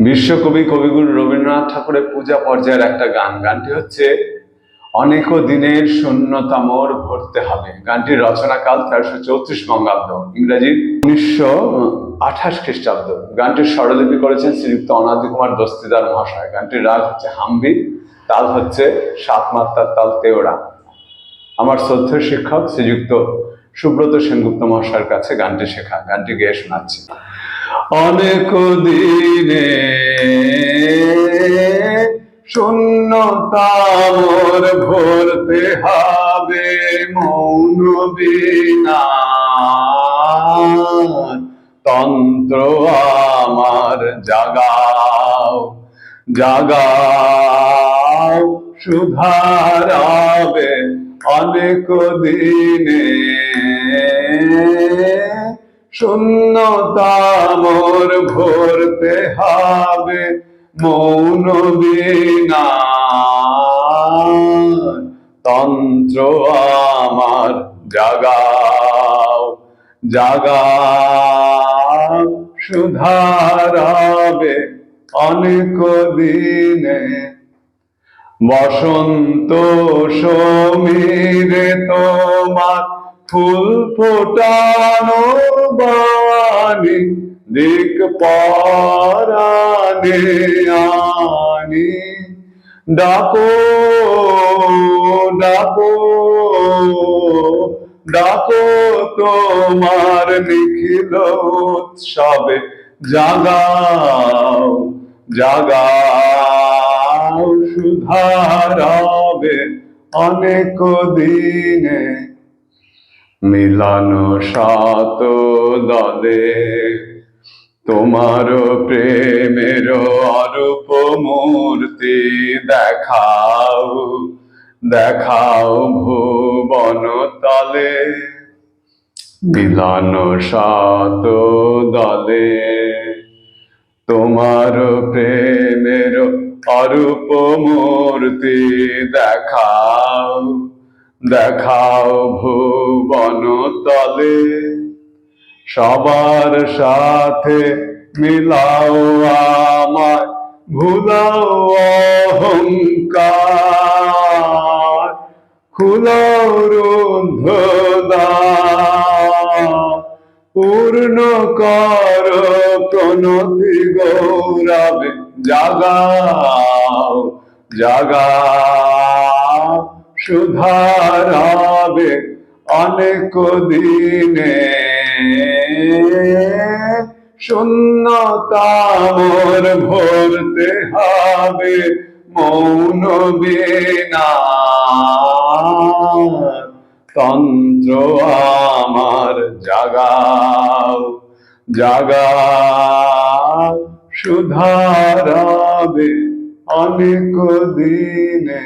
বিশ্বকবি কবিগুরু রবীন্দ্রনাথ ঠাকুরের পূজা পর্যায়ের একটা গান। গানটি হচ্ছে অনেক দিনের শূন্যতা মোর ভরতে হবে। গানটির রচনাকাল 1334 বঙ্গাব্দ, ইংরাজি 1928 খ্রিস্টাব্দ। গানটির স্বরলিপি করেছেন শ্রীযুক্ত অনাদি কুমার দস্তিদার মহাশয়। গানটির রাগ হচ্ছে হাম্বি, তাল হচ্ছে সাত মাত্রার তাল তেওড়া। আমার শ্রদ্ধেয় শিক্ষক শ্রীযুক্ত সুব্রত সেনগুপ্ত মহাশয়ের কাছে গানটি শেখা। গানটি গেয়ে শোনাচ্ছি। অনেক দিনে শূন্যতা মোর ভরতে হবে, মৌন বিনা তন্ত্র আমার জাগাও জাগাও সুধারাবে। অনেক দিনে শূন্যতা মোর ভরতে হবে, মৌন বিনা তন্ত্র আমার জাগাও জাগাও সুধারাবে। অনেক দিনে বসন্ত সমীরে তোমার ফুল ফোটানো বাণী দিক পরাণে আনি। ডাকো ডাকো ডাকো তোমার নিখিল উৎসবে, জাগাও জাগাও সুধারাবে। অনেক দিনে মিলন শত দলে তোমার প্রেমের অরূপ মূর্তি দেখাও দেখাও ভুবন তলে। মিলন শত দলে তোমার প্রেমের অরূপ মূর্তি দেখাও দেখাও ভুবন তলে। সবার সাথে মিলাও আমায়, ভুলাও অহংকার, খুলাও রুদ্ধ দ্বার, পূর্ণ কর প্রণতি গৌরবে। জাগাও জাগাও সুধারাবে। অনেক দিনে শূন্যতা মোর ভরতে হবে, মৌন বিনা তন্ত্র আমার জাগাও জাগাও সুধারাবে। অনেক দিনে